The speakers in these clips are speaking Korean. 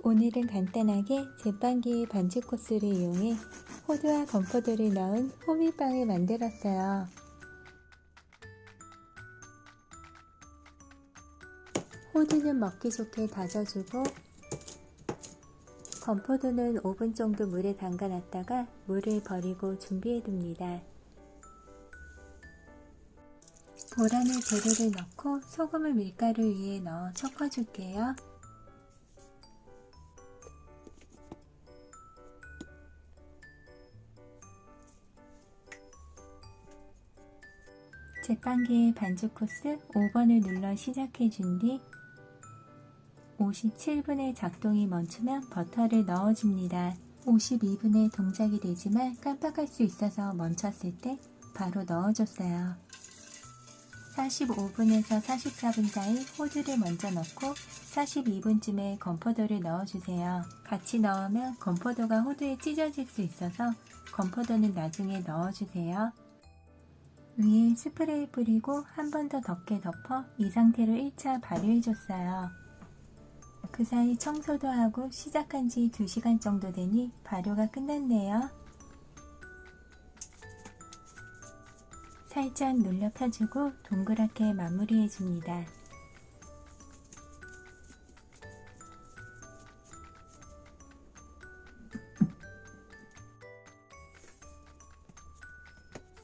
오늘은 간단하게 제빵기의 반죽 코스를 이용해 호두와 건포도를 넣은 호밀빵을 만들었어요. 호두는 먹기 좋게 다져주고 건포도는 5분 정도 물에 담가놨다가 물을 버리고 준비해둡니다. 볼 안에 재료를 넣고 소금을 밀가루 위에 넣어 섞어줄게요. 제빵기의 반죽 코스 5번을 눌러 시작해준 뒤 57분의 작동이 멈추면 버터를 넣어줍니다. 52분에 동작이 되지만 깜빡할 수 있어서 멈췄을 때 바로 넣어줬어요. 45분에서 44분 사이 호두를 먼저 넣고 42분쯤에 건포도를 넣어주세요. 같이 넣으면 건포도가 호두에 찢어질 수 있어서 건포도는 나중에 넣어주세요. 위에 스프레이 뿌리고 한 번 더 덮개 덮어 이 상태로 1차 발효해줬어요. 그 사이 청소도 하고 시작한 지 2시간 정도 되니 발효가 끝났네요. 살짝 눌러 펴주고 동그랗게 마무리해줍니다.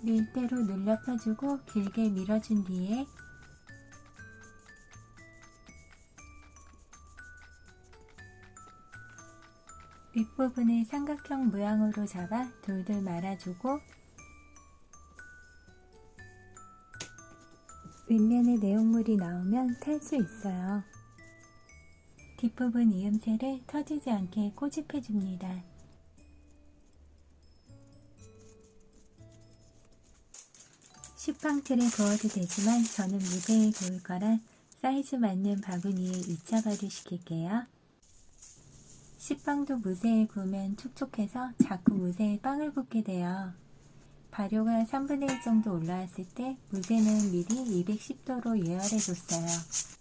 밀대로 눌러 펴주고 길게 밀어준 뒤에 윗부분을 삼각형 모양으로 잡아 돌돌 말아주고 윗면에 내용물이 나오면 탈 수 있어요. 뒷부분 이음새를 터지지 않게 꼬집해줍니다. 식빵틀에 구워도 되지만 저는 무쇠에 구울 거라 사이즈 맞는 바구니에 2차 발효시킬게요. 식빵도 무쇠에 구우면 촉촉해서 자꾸 무쇠에 빵을 굽게 돼요. 발효가 3분의 1 정도 올라왔을 때 무쇠는 미리 210도로 예열해줬어요.